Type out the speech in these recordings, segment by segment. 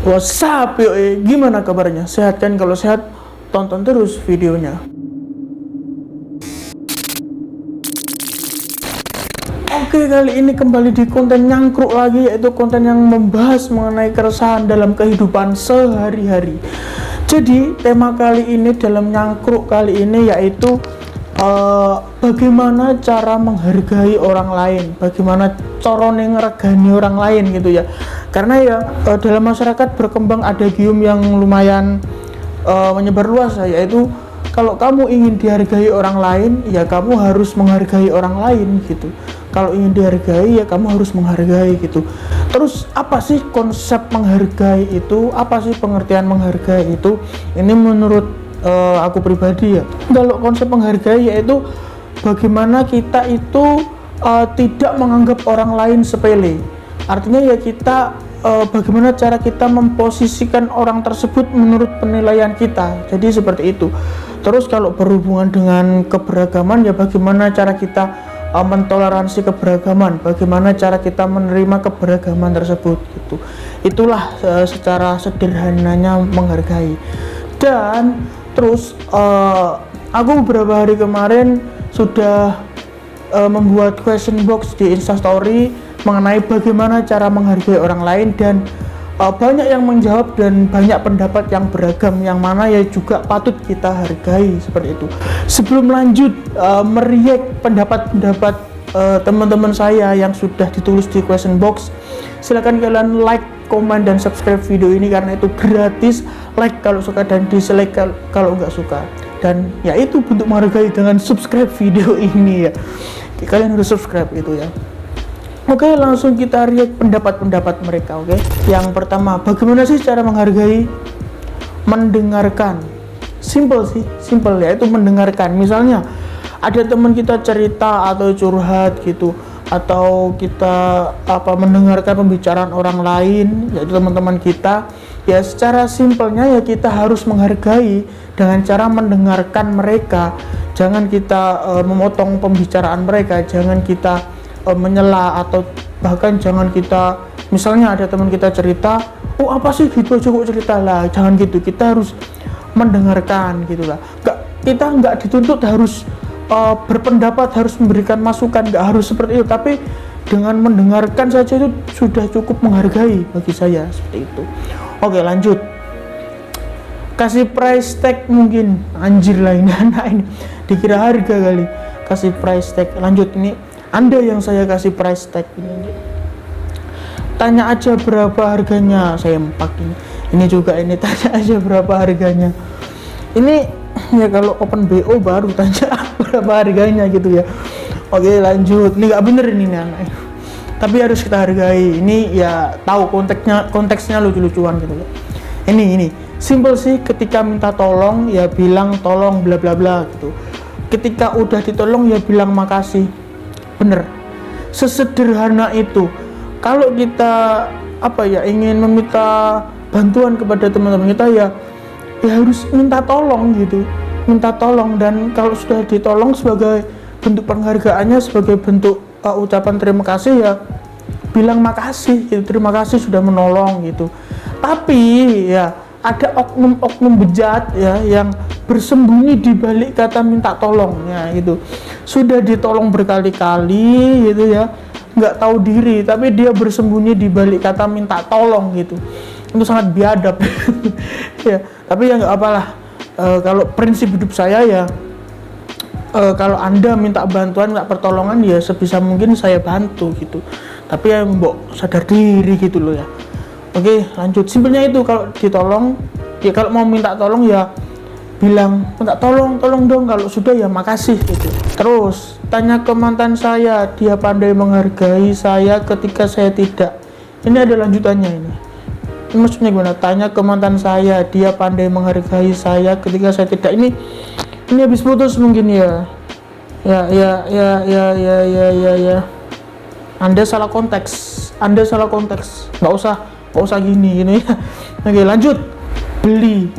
What's up yo, gimana kabarnya? Sehat kan? Kalau sehat, tonton terus videonya. Oke, kali ini kembali di konten nyangkruk lagi, yaitu konten yang membahas mengenai keresahan dalam kehidupan sehari-hari. Jadi, tema kali ini dalam nyangkruk kali ini yaitu bagaimana cara menghargai orang lain, bagaimana carane ngregani orang lain gitu ya. Karena ya dalam masyarakat berkembang adagium yang lumayan menyebar luas, yaitu kalau kamu ingin dihargai orang lain, ya kamu harus menghargai orang lain gitu. Kalau ingin dihargai, ya kamu harus menghargai gitu. Terus apa sih konsep menghargai itu? Apa sih pengertian menghargai itu? Ini menurut aku pribadi ya. Kalau konsep menghargai yaitu bagaimana kita itu tidak menganggap orang lain sepele. Artinya ya kita bagaimana cara kita memposisikan orang tersebut menurut penilaian kita. Jadi seperti itu. Terus kalau berhubungan dengan keberagaman, ya bagaimana cara kita mentoleransi keberagaman, bagaimana cara kita menerima keberagaman tersebut gitu. Itulah secara sederhananya menghargai. Dan terus aku beberapa hari kemarin sudah membuat question box di Instastory mengenai bagaimana cara menghargai orang lain, dan banyak yang menjawab dan banyak pendapat yang beragam, yang mana ya juga patut kita hargai seperti itu. Sebelum lanjut mereact pendapat-pendapat teman-teman saya yang sudah ditulis di question box, silakan kalian like, komen, dan subscribe video ini karena itu gratis. Like kalau suka dan dislike kalau nggak suka. Dan ya itu bentuk menghargai dengan subscribe video ini ya. Kalian harus subscribe itu ya. Oke, langsung kita react pendapat-pendapat mereka. Oke, yang pertama, bagaimana sih cara menghargai? Mendengarkan. Simple sih, simple ya, itu mendengarkan. Misalnya ada teman kita cerita atau curhat gitu, atau kita mendengarkan pembicaraan orang lain, yaitu teman-teman kita, ya secara simpelnya ya kita harus menghargai dengan cara mendengarkan mereka. Jangan kita memotong pembicaraan mereka, jangan kita menyela, atau bahkan jangan kita, misalnya ada teman kita cerita, oh apa sih gitu aja kok cerita lah, jangan gitu. Kita harus mendengarkan gitulah. Kita nggak dituntut harus berpendapat, harus memberikan masukan, nggak harus seperti itu, tapi dengan mendengarkan saja itu sudah cukup menghargai bagi saya, seperti itu. Oke, lanjut. Kasih price tag mungkin, anjir lah ini anak ini dikira harga kali, kasih price tag. Lanjut, ini Anda yang saya kasih price tag ini. Tanya aja berapa harganya, saya empak ini. Ini juga ini, tanya aja berapa harganya. Ini ya kalau open BO baru tanya berapa harganya gitu ya. Oke, lanjut. Ini nggak bener ini anak, tapi harus kita hargai. Ini ya tahu konteksnya lucu-lucuan gitu ya. Ini simple sih, ketika minta tolong ya bilang tolong bla bla bla gitu. Ketika udah ditolong ya bilang makasih. Bener, sesederhana itu. Kalau kita ingin meminta bantuan kepada teman-teman kita, ya harus minta tolong gitu, minta tolong. Dan kalau sudah ditolong, sebagai bentuk penghargaannya, sebagai bentuk ucapan terima kasih, ya bilang makasih gitu, terima kasih sudah menolong gitu. Tapi ya ada oknum-oknum bejat ya yang bersembunyi di balik kata minta tolong ya, gitu. Sudah ditolong berkali-kali gitu ya, nggak tahu diri, tapi dia bersembunyi di balik kata minta tolong gitu. Itu sangat biadab. Ya, tapi ya nggak apalah. Kalau prinsip hidup saya ya, kalau Anda minta bantuan, minta pertolongan, ya sebisa mungkin saya bantu gitu. Tapi ya mbok sadar diri gitu loh ya. Oke, lanjut. Simpelnya itu, kalau ditolong, ya kalau mau minta tolong ya bilang minta tolong dong. Kalau sudah ya makasih gitu. Terus tanya ke mantan saya, dia pandai menghargai saya ketika saya tidak. Ini ada lanjutannya ini. Ini maksudnya gimana? Tanya ke mantan saya, dia pandai menghargai saya ketika saya tidak. Ini habis putus mungkin ya. Ya. Anda salah konteks. Nggak usah gini. Oke, lanjut. Beli.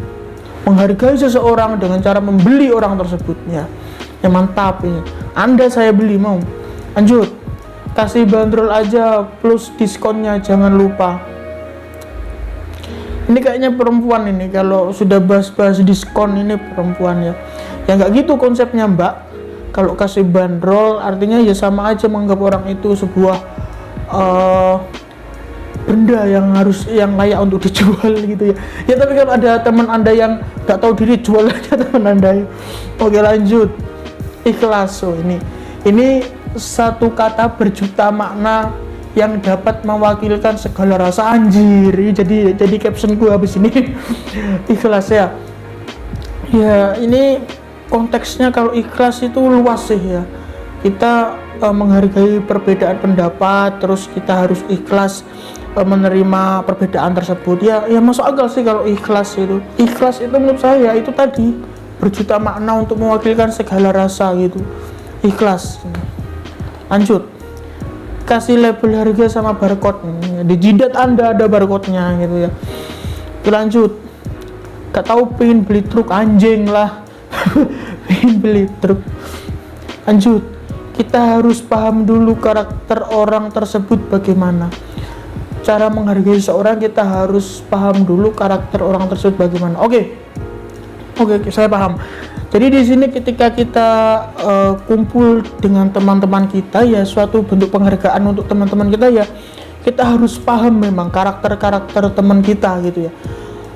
Menghargai seseorang dengan cara membeli orang tersebut ya. Ya mantap ini. Anda saya beli, mau. Lanjut. Kasih bandrol aja plus diskonnya, jangan lupa. Ini kayaknya perempuan ini, kalau sudah bahas-bahas diskon ini perempuan ya. Ya nggak gitu konsepnya Mbak. Kalau kasih bandrol artinya ya sama aja menganggap orang itu sebuah benda yang layak untuk dijual gitu ya. Ya tapi kalau ada teman Anda yang nggak tahu diri, jual aja teman Anda. Oke, lanjut. Ikhlas. Oh, ini satu kata berjuta makna yang dapat mewakilkan segala rasa. Anjir, jadi caption gue habis ini. Ikhlas ya. Ya, ini konteksnya kalau ikhlas itu luas sih ya. Kita menghargai perbedaan pendapat, terus kita harus ikhlas menerima perbedaan tersebut. Ya masuk akal sih kalau ikhlas itu. Ikhlas itu menurut saya itu tadi berjuta makna untuk mewakilkan segala rasa gitu. Ikhlas. Lanjut. Kasih label harga sama barcode. Di jidat Anda ada barcode-nya gitu ya. Lanjut. Gak tahu pengen beli truk, anjing lah. Pengen beli truk. Lanjut. Kita harus paham dulu karakter orang tersebut bagaimana. Cara menghargai seorang, kita harus paham dulu karakter orang tersebut bagaimana. Oke, saya paham. Jadi di sini ketika kita kumpul dengan teman-teman kita ya, suatu bentuk penghargaan untuk teman-teman kita ya, kita harus paham memang karakter teman kita gitu ya.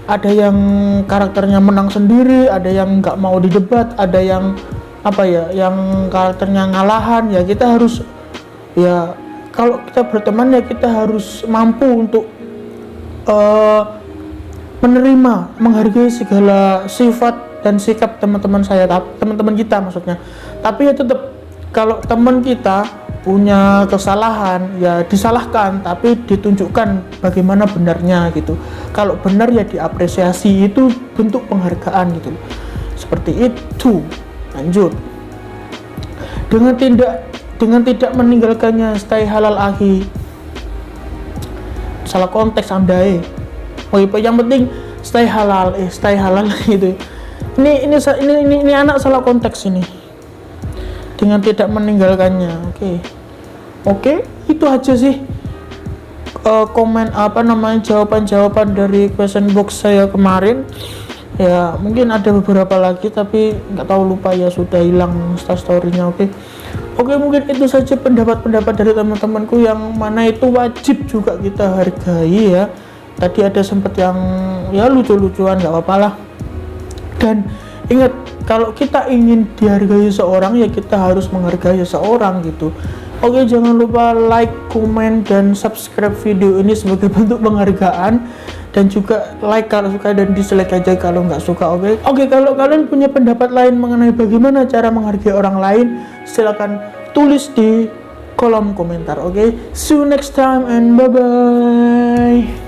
Ada yang karakternya menang sendiri, ada yang nggak mau didebat, ada yang yang karakternya ngalahan ya. Kita harus ya, kalau kita berteman ya kita harus mampu untuk menerima, menghargai segala sifat dan sikap teman-teman kita maksudnya. Tapi ya tetap kalau teman kita punya kesalahan ya disalahkan, tapi ditunjukkan bagaimana benarnya gitu. Kalau benar ya diapresiasi, itu bentuk penghargaan gitu. Seperti itu. Lanjut. Dengan tidak meninggalkannya, stay halal akhi. Salah konteks Anda yang penting stay halal gitu. Ini anak salah konteks ini. Dengan tidak meninggalkannya. Oke, itu aja sih jawaban dari question box saya kemarin. Ya mungkin ada beberapa lagi tapi nggak tahu, lupa ya, sudah hilang story-nya. Oke, mungkin itu saja pendapat-pendapat dari teman-temanku yang mana itu wajib juga kita hargai ya. Tadi ada sempat yang ya lucu-lucuan, nggak apa-apa lah. Dan ingat, kalau kita ingin dihargai seorang ya kita harus menghargai seorang gitu. Oke, jangan lupa like, komen, dan subscribe video ini sebagai bentuk penghargaan. Dan juga like kalau suka dan dislike aja kalau nggak suka. Oke, kalau kalian punya pendapat lain mengenai bagaimana cara menghargai orang lain, silakan tulis di kolom komentar. See you next time and bye bye.